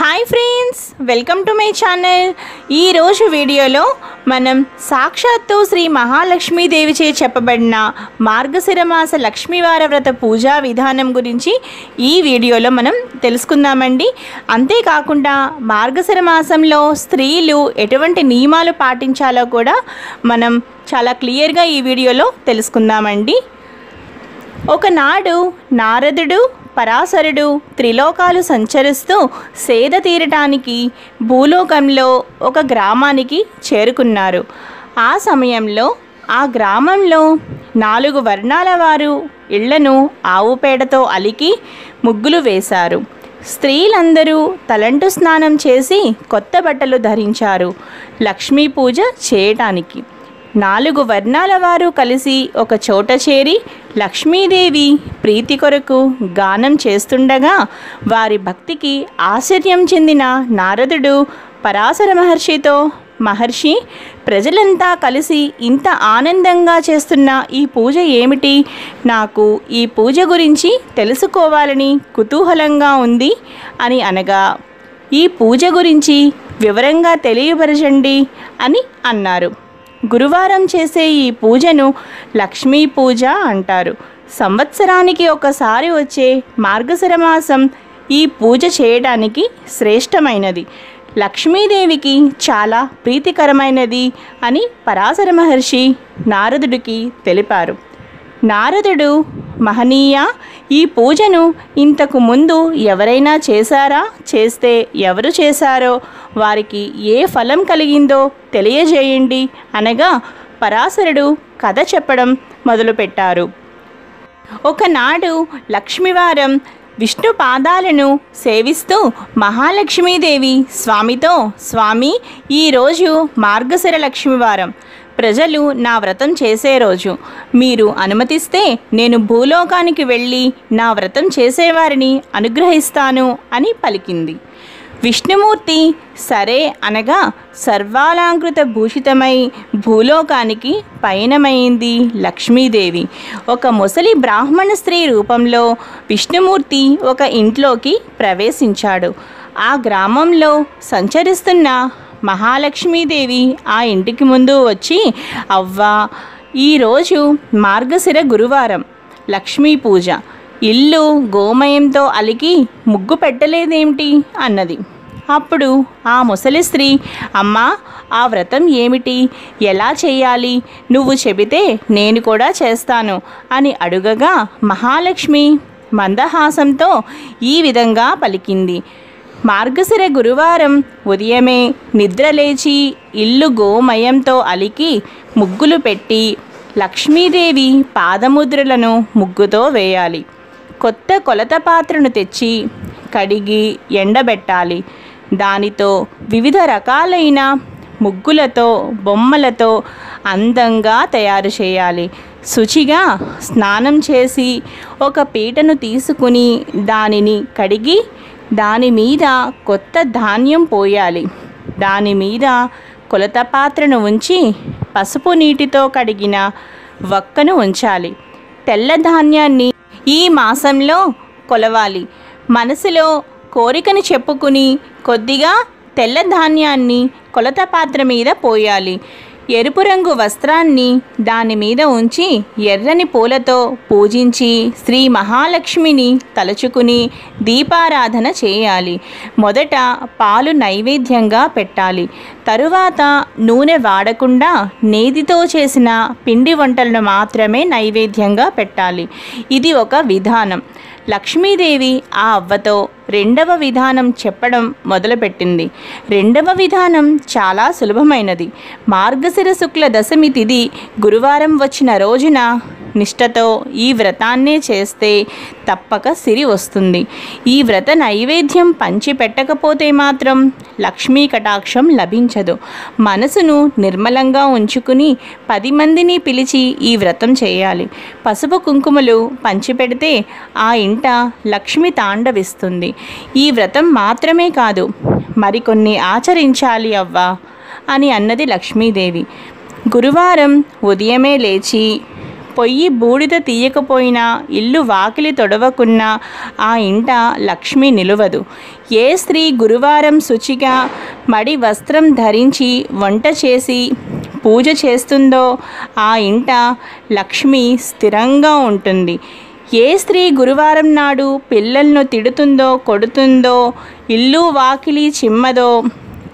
Hi friends, welcome to my channel. ఈరోజు వీడియోలో మనం సాక్షాత్తు శ్రీ మహాలక్ష్మీదేవిచే చెప్పబడిన మార్గశిర మాస లక్ష్మీవార వ్రత పూజా విధానం గురించి ఈ వీడియోలో మనం తెలుసుకుందామండి. అంతేకాకుండా మార్గశిర మాసంలో స్త్రీలు ఎటువంటి నియమాలు పాటించాలో కూడా మనం చాలా క్లియర్గా ఈ వీడియోలో తెలుసుకుందామండి. ఒకనాడు నారదుడు పరాశరుడు త్రిలోకాలు సంచరిస్తూ సేద తీరటానికి భూలోకంలో ఒక గ్రామానికి చేరుకున్నారు. ఆ సమయంలో ఆ గ్రామంలో 4 వర్ణాల వారు ఇళ్లను ఆవు పేడతో అలికి ముగ్గులు వేశారు. స్త్రీలందరూ తలంటు స్నానం చేసి కొత్త బట్టలు ధరించారు లక్ష్మీ పూజ చేయటానికి. 4 వర్ణాల వారు కలిసి ఒక చోట చేరి లక్ష్మీదేవి ప్రీతి కొరకు గానం చేస్తుండగా వారి భక్తికి ఆశ్చర్యం చెందిన నారదుడు పరాశర మహర్షితో, మహర్షి, ప్రజలంతా కలిసి ఇంత ఆనందంగా చేస్తున్న ఈ పూజ ఏమిటి? నాకు ఈ పూజ గురించి తెలుసుకోవాలని కుతూహలంగా ఉంది అని అనగా, ఈ పూజ గురించి వివరంగా తెలియపరచండి అని అన్నారు. గురువారం చేసే ఈ పూజను లక్ష్మీ పూజ అంటారు. సంవత్సరానికి ఒకసారి వచ్చే మార్గశిర మాసం ఈ పూజ చేయడానికి శ్రేష్టమైనది, లక్ష్మీదేవికి చాలా ప్రీతికరమైనది అని పరాశర మహర్షి నారదుడికి తెలిపారు. నారదుడు, మహనీయ, ఈ పూజను ఇంతకు ముందు ఎవరైనా చేశారా? చేస్తే ఎవరు చేశారో, వారికి ఏ ఫలం కలిగిందో తెలియజేయండి అనగా పరాశరుడు కథ చెప్పడం మొదలుపెట్టారు. ఒకనాడు లక్ష్మీవారం విష్ణు పాదాలను సేవిస్తూ మహాలక్ష్మీదేవి స్వామితో, స్వామి, ఈరోజు మార్గశిర లక్ష్మీవారం, ప్రజలు నా వ్రతం చేసే రోజు. మీరు అనుమతిస్తే నేను భూలోకానికి వెళ్ళి నా వ్రతం చేసేవారిని అనుగ్రహిస్తాను అని పలికింది. విష్ణుమూర్తి సరే అనగా సర్వాలంకృత భూషితమై భూలోకానికి పయనమైంది లక్ష్మీదేవి. ఒక ముసలి బ్రాహ్మణ స్త్రీ రూపంలో విష్ణుమూర్తి ఒక ఇంట్లోకి ప్రవేశించాడు. ఆ గ్రామంలో సంచరిస్తున్న మహాలక్ష్మీదేవి ఆ ఇంటికి ముందు వచ్చి, అవ్వా, ఈరోజు మార్గశిర గురువారం, లక్ష్మీ పూజ, ఇల్లు గోమయంతో అలికి ముగ్గు పెట్టలేదేమిటి అన్నది. అప్పుడు ఆ ముసలి స్త్రీ, అమ్మా, ఆ వ్రతం ఏమిటి, ఎలా చేయాలి, నువ్వు చెబితే నేను కూడా చేస్తాను అని అడుగగా మహాలక్ష్మి మందహాసంతో ఈ విధంగా పలికింది. మార్గశిర గురువారం ఉదయమే నిద్రలేచి ఇల్లు గోమయంతో అలికి ముగ్గులు పెట్టి లక్ష్మీదేవి పాదముద్రలను ముగ్గుతో వేయాలి. కొత్త కొలత పాత్రను తెచ్చి కడిగి ఎండబెట్టాలి. దానితో వివిధ రకాలైన ముగ్గులతో, బొమ్మలతో అందంగా తయారు చేయాలి. శుచిగా స్నానం చేసి ఒక పీటను తీసుకుని దానిని కడిగి దాని మీద కొత్త ధాన్యం పోయాలి. దాని మీద కొలత పాత్రను ఉంచి పసుపు నీటితో కడిగిన వక్కను ఉంచాలి. తెల్ల ధాన్యాన్ని ఈ మాసంలో కొలవాలి. మనసులో కోరికను చెప్పుకుని కొద్దిగా తెల్ల ధాన్యాన్ని కొలత పాత్ర మీద పోయాలి. ఎరుపు రంగు వస్త్రాన్ని దాని మీద ఉంచి ఎర్రని పూలతో పూజించి శ్రీ మహాలక్ష్మిని తలుచుకుని దీపారాధన చేయాలి. మొదట పాలు నైవేద్యంగా పెట్టాలి. తరువాత నూనె వాడకుండా నేతితో చేసిన పిండి వంటలను మాత్రమే నైవేద్యంగా పెట్టాలి. ఇది ఒక విధానం. లక్ష్మీదేవి ఆ అవ్వతో రెండవ విధానం చెప్పడం మొదలుపెట్టింది. రెండవ విధానం చాలా సులభమైనది. మార్గశిర శుక్ల దశమి తిథి గురువారం వచ్చిన రోజున నిష్ఠతో ఈ వ్రతాన్నే చేస్తే తప్పక సిరి వస్తుంది. ఈ వ్రత నైవేద్యం పంచి పెట్టకపోతే మాత్రం లక్ష్మీ కటాక్షం లభించదు. మనసును నిర్మలంగా ఉంచుకుని 10 మందిని పిలిచి ఈ వ్రతం చేయాలి. పసుపు కుంకుమలు పంచిపెడితే ఆ ఇంట లక్ష్మి తాండవిస్తుంది. ఈ వ్రతం మాత్రమే కాదు, మరికొన్ని ఆచరించాలి అవ్వా అని అన్నది లక్ష్మీదేవి. గురువారం ఉదయమే లేచి పొయ్యి బూడిద తీయకపోయినా, ఇల్లు వాకిలి తొడవకున్నా ఆ ఇంట లక్ష్మి నిలువదు. ఏ స్త్రీ గురువారం శుచిగా మడి వస్త్రం ధరించి వంట చేసి పూజ చేస్తుందో ఆ ఇంట లక్ష్మి స్థిరంగా ఉంటుంది. ఏ స్త్రీ గురువారం నాడు పిల్లలను తిడుతుందో, కొడుతుందో, ఇల్లు వాకిలి చిమ్మదో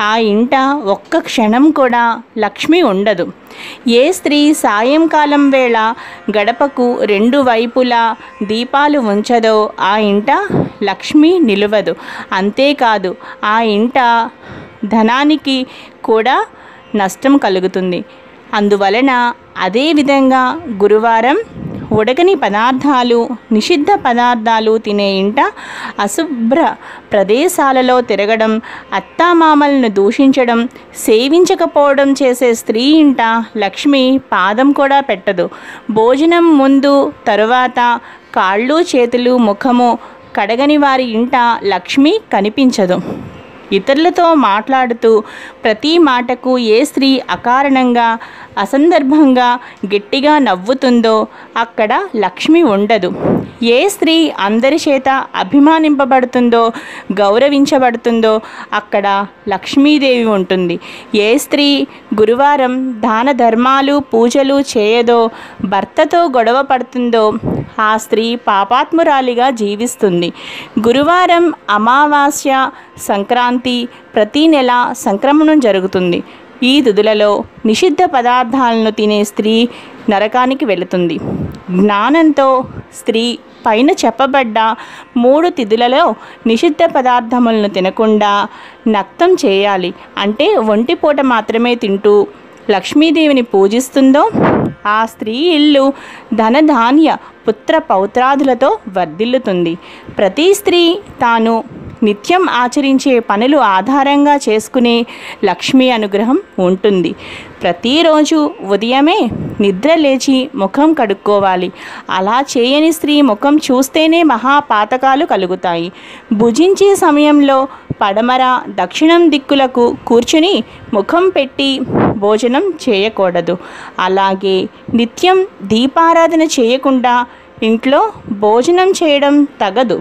ఆ ఇంట ఒక్క క్షణం కూడా లక్ష్మి ఉండదు. ఏ స్త్రీ సాయంకాలం వేళ గడపకు రెండు వైపులా దీపాలు ఉంచదో ఆ ఇంట లక్ష్మి నిలువదు. అంతేకాదు, ఆ ఇంట ధనానికి కూడా నష్టం కలుగుతుంది. అందువలన అదేవిధంగా గురువారం ఉడకని పదార్థాలు, నిషిద్ధ పదార్థాలు తినే ఇంట, అశుభ్ర ప్రదేశాలలో తిరగడం, అత్తామామలను దూషించడం, సేవించకపోవడం చేసే స్త్రీ ఇంట లక్ష్మి పాదం కూడా పెట్టదు. భోజనం ముందు తరువాత కాళ్ళు చేతులు ముఖము కడగని వారి ఇంట లక్ష్మి కనిపించదు. ఇతరులతో మాట్లాడుతూ ప్రతి మాటకు ఏ స్త్రీ అకారణంగా అసందర్భంగా గట్టిగా నవ్వుతుందో అక్కడ లక్ష్మి ఉండదు. ఏ స్త్రీ అందరి చేత అభిమానింపబడుతుందో, గౌరవించబడుతుందో అక్కడ లక్ష్మీదేవి ఉంటుంది. ఏ స్త్రీ గురువారం దాన ధర్మాలు పూజలు చేయదో, భర్తతో గొడవ పడుతుందో ఆ స్త్రీ పాపాత్మురాలిగా జీవిస్తుంది. గురువారం, అమావాస్య, సంక్రాంతి, ప్రతి నెల సంక్రమణం జరుగుతుంది. ఈ తిథులలో నిషిద్ధ పదార్థాలను తినే స్త్రీ నరకానికి వెళుతుంది. జ్ఞానంతో స్త్రీ పైన చెప్పబడ్డ 3 తిథులలో నిషిద్ధ పదార్థములను తినకుండా నక్తం చేయాలి. అంటే ఒంటిపూట మాత్రమే తింటూ లక్ష్మీదేవిని పూజిస్తుందో ఆ స్త్రీ ఇల్లు ధనధాన్య పుత్ర పౌత్రాదులతో వర్ధిల్లుతుంది. ప్రతి స్త్రీ తాను నిత్యం ఆచరించే పనులు ఆధారంగా చేసుకునే లక్ష్మీ అనుగ్రహం ఉంటుంది. ప్రతిరోజు ఉదయమే నిద్ర లేచి ముఖం కడుక్కోవాలి. అలా చేయని స్త్రీ ముఖం చూస్తేనే మహాపాతకాలు కలుగుతాయి. భుజించే సమయంలో పడమర, దక్షిణం దిక్కులకు కూర్చుని ముఖం పెట్టి భోజనం చేయకూడదు. అలాగే నిత్యం దీపారాధన చేయకుండా ఇంట్లో భోజనం చేయడం తగదు.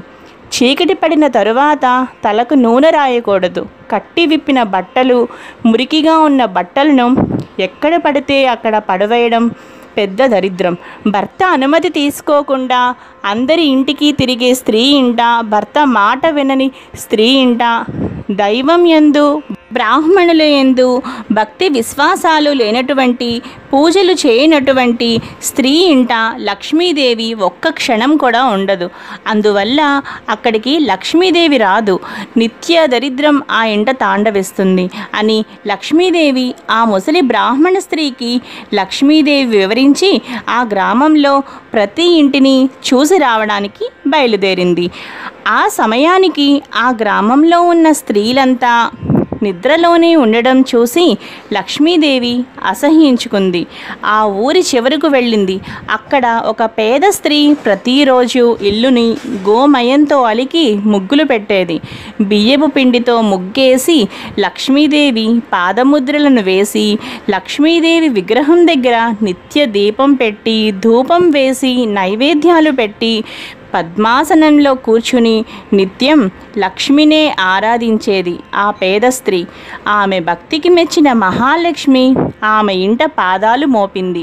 చీకటి పడిన తరువాత తలకు నూనె రాయకూడదు. కట్టి విప్పిన బట్టలు, మురికిగా ఉన్న బట్టలను ఎక్కడ పడితే అక్కడ పడవేయడం పెద్ద దరిద్రం. భర్త అనుమతి తీసుకోకుండా అందరి ఇంటికి తిరిగే స్త్రీ ఇంట, భర్త మాట వినని స్త్రీ ఇంట, దైవం యందు బ్రాహ్మణుల యందు భక్తి విశ్వాసాలు లేనటువంటి, పూజలు చేయనటువంటి స్త్రీ ఇంట లక్ష్మీదేవి ఒక్క క్షణం కూడా ఉండదు. అందువల్ల అక్కడికి లక్ష్మీదేవి రాదు. నిత్య దరిద్రం ఆ ఇంట తాండవిస్తుంది అని లక్ష్మీదేవి ఆ ముసలి బ్రాహ్మణ స్త్రీకి లక్ష్మీదేవి వివరించి ఆ గ్రామంలో ప్రతి ఇంటిని చూసి రావడానికి బయలుదేరింది. ఆ సమయానికి ఆ గ్రామంలో ఉన్న స్త్రీలంతా నిద్రలోనే ఉండడం చూసి లక్ష్మీదేవి అసహ్యించుకుంది. ఆ ఊరి చివరకు వెళ్ళింది. అక్కడ ఒక పేద స్త్రీ ప్రతిరోజు ఇల్లుని గోమయంతో అలికి ముగ్గులు పెట్టేది. బియ్యపు పిండితో ముగ్గేసి లక్ష్మీదేవి పాదముద్రలను వేసి, లక్ష్మీదేవి విగ్రహం దగ్గర నిత్య దీపం పెట్టి, ధూపం వేసి, నైవేద్యాలు పెట్టి పద్మాసనంలో కూర్చుని నిత్యం లక్ష్మినే ఆరాధించేది ఆ పేద స్త్రీ. ఆమె భక్తికి మెచ్చిన మహాలక్ష్మి ఆమె ఇంట పాదాలు మోపింది.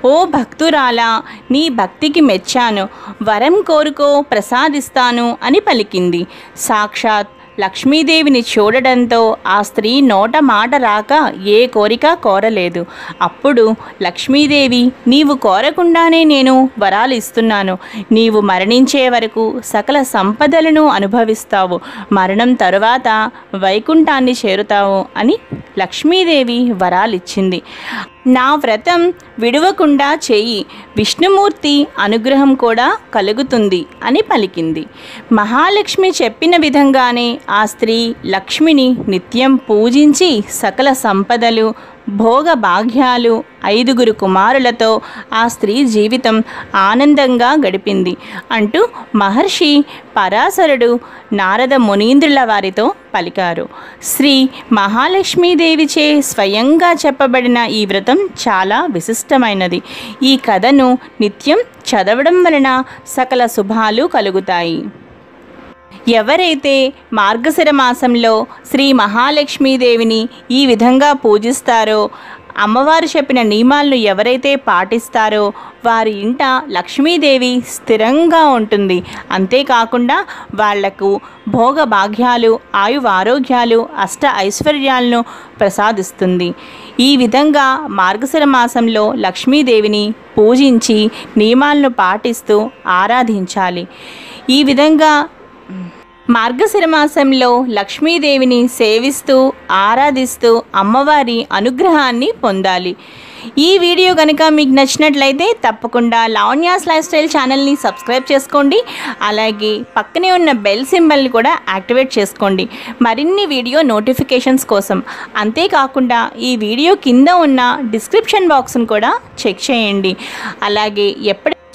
ఓ భక్తురాలా, నీ భక్తికి మెచ్చాను, వరం కోరుకో ప్రసాదిస్తాను అని పలికింది. సాక్షాత్ లక్ష్మీదేవిని చూడడంతో ఆ స్త్రీ నోట మాట రాక ఏ కోరిక కోరలేదు. అప్పుడు లక్ష్మీదేవి, నీవు కోరకుండానే నేను వరాలు ఇస్తున్నాను. నీవు మరణించే వరకు సకల సంపదలను అనుభవిస్తావు. మరణం తరువాత వైకుంఠాన్ని చేరుతావు అని లక్ష్మీదేవి వరాలిచ్చింది. నా వ్రతం విడవకుండా చెయ్యి, విష్ణుమూర్తి అనుగ్రహం కూడా కలుగుతుంది అని పలికింది. మహాలక్ష్మి చెప్పిన విధంగానే ఆ స్త్రీ లక్ష్మిని నిత్యం పూజించి సకల సంపదలు, భోగ భాగ్యాలు 5 కుమారులతో ఆ స్త్రీ జీవితం ఆనందంగా గడిపింది అంటూ మహర్షి పరాశరుడు నారద మునీంద్రుల వారితో పలికారు. శ్రీ మహాలక్ష్మీదేవిచే స్వయంగా చెప్పబడిన ఈ వ్రతం చాలా విశిష్టమైనది. ఈ కథను నిత్యం చదవడం వలన సకల శుభాలు కలుగుతాయి. ఎవరైతే మార్గశిర మాసంలో శ్రీ మహాలక్ష్మీదేవిని ఈ విధంగా పూజిస్తారో, అమ్మవారు చెప్పిన నియమాలను ఎవరైతే పాటిస్తారో వారి ఇంట లక్ష్మీదేవి స్థిరంగా ఉంటుంది. అంతేకాకుండా వాళ్లకు భోగ భాగ్యాలు, ఆయువారోగ్యాలు, అష్ట ఐశ్వర్యాలను ప్రసాదిస్తుంది. ఈ విధంగా మార్గశిర మాసంలో లక్ష్మీదేవిని పూజించి నియమాలను పాటిస్తూ ఆరాధించాలి. ఈ విధంగా మార్గశిర మాసంలో లక్ష్మీదేవిని సేవిస్తూ ఆరాధిస్తూ అమ్మవారి అనుగ్రహాన్ని పొందాలి. ఈ వీడియో కనుక మీకు నచ్చినట్లయితే తప్పకుండా లావణ్యాస్ లైఫ్ స్టైల్ ఛానల్ని సబ్స్క్రైబ్ చేసుకోండి. అలాగే పక్కనే ఉన్న బెల్ సింబల్ని కూడా యాక్టివేట్ చేసుకోండి మరిన్ని వీడియో నోటిఫికేషన్స్ కోసం. అంతేకాకుండా ఈ వీడియో కింద ఉన్న డిస్క్రిప్షన్ బాక్స్ను కూడా చెక్ చేయండి. అలాగే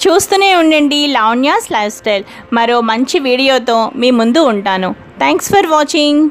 చూస్తూనే ఉండండి లావణ్యాస్ లైఫ్ స్టైల్. మరో మంచి వీడియోతో మీ ముందు ఉంటాను. Thanks for watching.